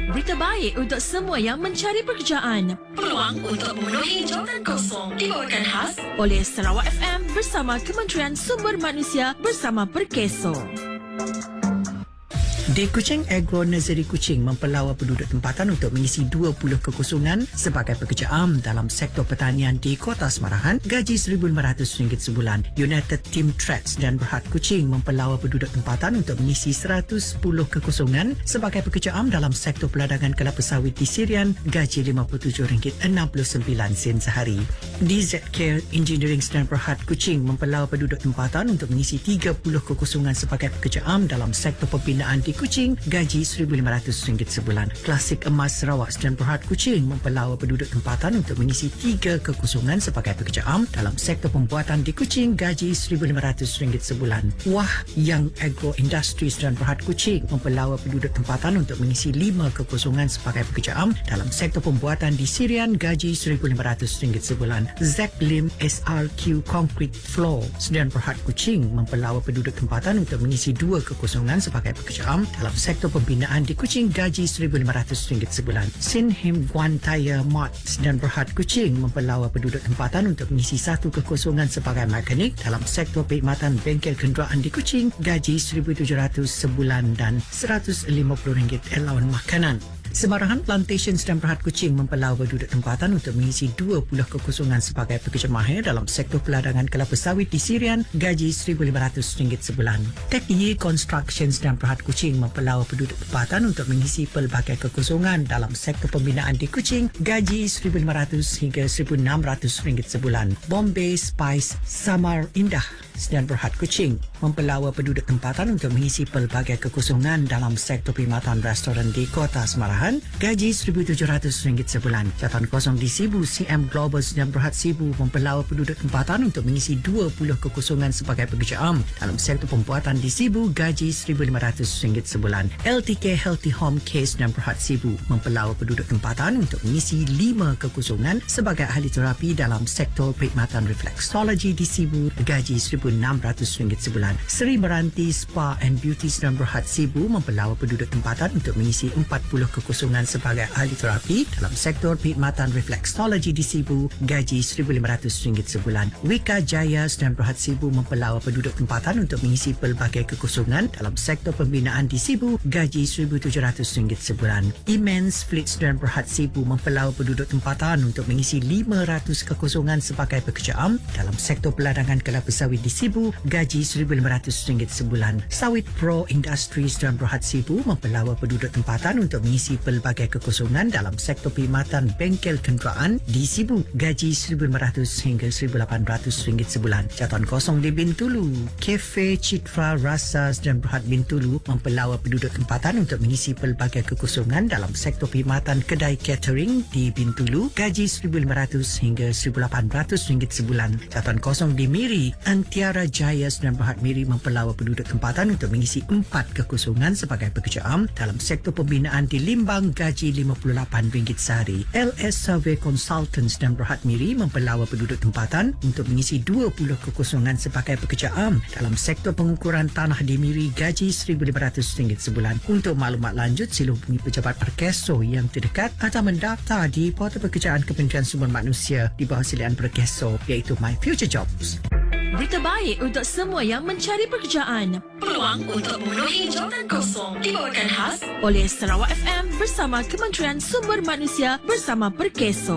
Berita baik untuk semua yang mencari pekerjaan. Peluang untuk memenuhi jawatan kosong dibawakan khas oleh Sarawak FM bersama Kementerian Sumber Manusia bersama Perkeso. Di Kuching Agro Nursery Kuching mempelawa penduduk tempatan untuk mengisi 20 kekosongan sebagai pekerja am dalam sektor pertanian di Kota Semarahan, gaji RM1,500 sebulan. United Team Tracks dan Berhad Kuching mempelawa penduduk tempatan untuk mengisi 110 kekosongan sebagai pekerja am dalam sektor peladangan kelapa sawit di Sirian, gaji RM57.69 sehari. DZ Care Engineering dan Berhad Kuching mempelawa penduduk tempatan untuk mengisi 30 kekosongan sebagai pekerja am dalam sektor pembinaan di Kuching, gaji RM1,500 sebulan. Klasik Emas Sarawak dan Berhad Kuching mempelawa penduduk tempatan untuk mengisi 3 kekosongan sebagai pekerja am dalam sektor pembuatan di Kuching, gaji RM1,500 sebulan. Wah Young Agro Industries dan Berhad Kuching mempelawa penduduk tempatan untuk mengisi 5 kekosongan sebagai pekerja am dalam sektor pembuatan di Sirian, gaji RM1,500 sebulan. Zack Lim SRQ Concrete Floor dan Berhad Kuching mempelawa penduduk tempatan untuk mengisi 2 kekosongan sebagai pekerja am dalam sektor pembinaan di Kuching, gaji RM1,500 sebulan. Sinhim Guan Tire Mart dan Berhad Kuching mempelawa penduduk tempatan untuk mengisi 1 kekosongan sebagai mekanik dalam sektor perkhidmatan bengkel kenderaan di Kuching, gaji RM1,700 sebulan dan RM150 allowance makanan. Semarahan Plantations dan Berhad Kuching mempelawa penduduk tempatan untuk mengisi 20 kekosongan sebagai pekerja mahir dalam sektor peladangan kelapa sawit di Sirian, gaji RM1,500 sebulan. Techyi Constructions dan Berhad Kuching mempelawa penduduk tempatan untuk mengisi pelbagai kekosongan dalam sektor pembinaan di Kuching, gaji RM1,500 hingga RM1,600 sebulan. Bombay Spice Samar Indah dan Berhad Kuching mempelawa penduduk tempatan untuk mengisi pelbagai kekosongan dalam sektor perkhidmatan restoran di Kota Semarahan, gaji RM1,700 sebulan. Catatan kosong di Sibu, CM Global dan Berhad Sibu mempelawa penduduk tempatan untuk mengisi 20 kekosongan sebagai pekerja am dalam sektor pembuatan di Sibu, gaji RM1,500 sebulan. LTK Healthy Home Case dan Berhad Sibu mempelawa penduduk tempatan untuk mengisi 5 kekosongan sebagai ahli terapi dalam sektor perkhidmatan reflexology di Sibu, gaji RM1,600 sebulan. Seri Meranti Spa and Beauty dan Berhad Sibu mempelawa penduduk tempatan untuk mengisi 40 kekosongan sebagai ahli terapi dalam sektor perkhidmatan reflexology di Sibu, gaji RM1,500 sebulan. Wika Jaya dan Berhad Sibu mempelawa penduduk tempatan untuk mengisi pelbagai kekosongan dalam sektor pembinaan di Sibu, gaji RM1,700 sebulan. Immense Fleets dan Berhad Sibu mempelawa penduduk tempatan untuk mengisi 500 kekosongan sebagai pekerja am dalam sektor peladangan kelapa sawit di Sibu, gaji RM1,500 sebulan. Sawit Pro Industries dan Berhad Sibu mempelawa penduduk tempatan untuk mengisi pelbagai kekosongan dalam sektor perkhidmatan bengkel kenderaan di Sibu, gaji RM1,500 hingga RM1,800 sebulan. Catatan kosong di Bintulu, Cafe Citra Rasa dan Berhad Bintulu mempelawa penduduk tempatan untuk mengisi pelbagai kekosongan dalam sektor perkhidmatan kedai catering di Bintulu, gaji RM1,500 hingga RM1,800 sebulan. Catatan kosong di Miri, Antiara Jaya dan Berhad Miri mempelawa penduduk tempatan untuk mengisi 4 kekosongan sebagai pekerja am dalam sektor pembinaan di Limbang, gaji RM58 sehari. LS Survey Consultants dan Berhad Miri mempelawa penduduk tempatan untuk mengisi 20 kekosongan sebagai pekerja am dalam sektor pengukuran tanah di Miri, gaji RM1,500 sebulan. Untuk maklumat lanjut, sila hubungi pejabat Perkeso yang terdekat atau mendaftar di portal pekerjaan Kementerian Sumber Manusia di bawah silian Perkeso, iaitu My Future Jobs. Berita baik untuk semua yang mencari pekerjaan. Peluang untuk memenuhi jawatan kosong dibawakan khas oleh Sarawak FM bersama Kementerian Sumber Manusia bersama Perkeso.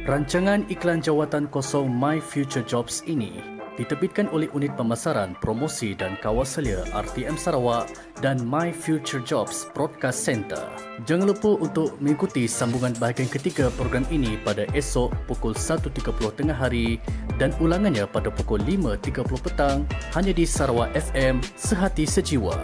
Rancangan iklan jawatan kosong My Future Jobs ini diterbitkan oleh Unit Pemasaran, Promosi dan Kawasalia RTM Sarawak dan My Future Jobs Broadcast Center. Jangan lupa untuk mengikuti sambungan bahagian ketiga program ini pada esok pukul 1.30 tengah hari dan ulangannya pada pukul 5.30 petang hanya di Sarawak FM Sehati Sejiwa.